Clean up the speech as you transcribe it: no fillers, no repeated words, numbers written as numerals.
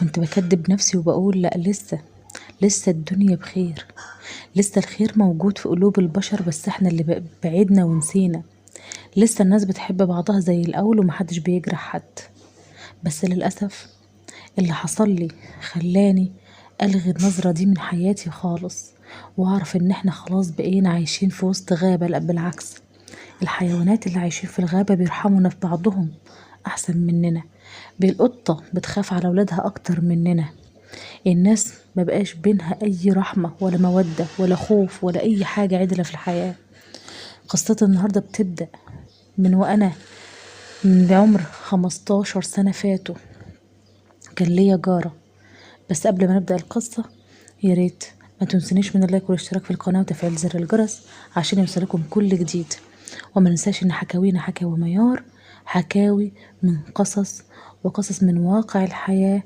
كنت بكدب نفسي وبقول لأ، لسه الدنيا بخير، لسه الخير موجود في قلوب البشر، بس احنا اللي بعدنا ونسينا. لسه الناس بتحب بعضها زي الأول ومحدش بيجرح حد. بس للأسف اللي حصل لي خلاني ألغي النظرة دي من حياتي خالص، وأعرف إن احنا خلاص بقينا عايشين في وسط غابة. لأ بالعكس، الحيوانات اللي عايشين في الغابة بيرحمونا في بعضهم أحسن مننا. القطة بتخاف على ولادها أكتر مننا. الناس مبقاش بينها أي رحمة ولا مودة ولا خوف ولا أي حاجة عدلة في الحياة. قصتي النهاردة بتبدأ من وأنا من عمر 15 سنة فاتوا. كان ليا جارة. بس قبل ما نبدأ القصة، يا ريت ما تنسونيش من اللايك والاشتراك في القناة وتفعيل زر الجرس عشان يوصلكم كل جديد. وما ننساش ان حكاوينا حكاوي ميار، حكاوي من قصص وقصص من واقع الحياة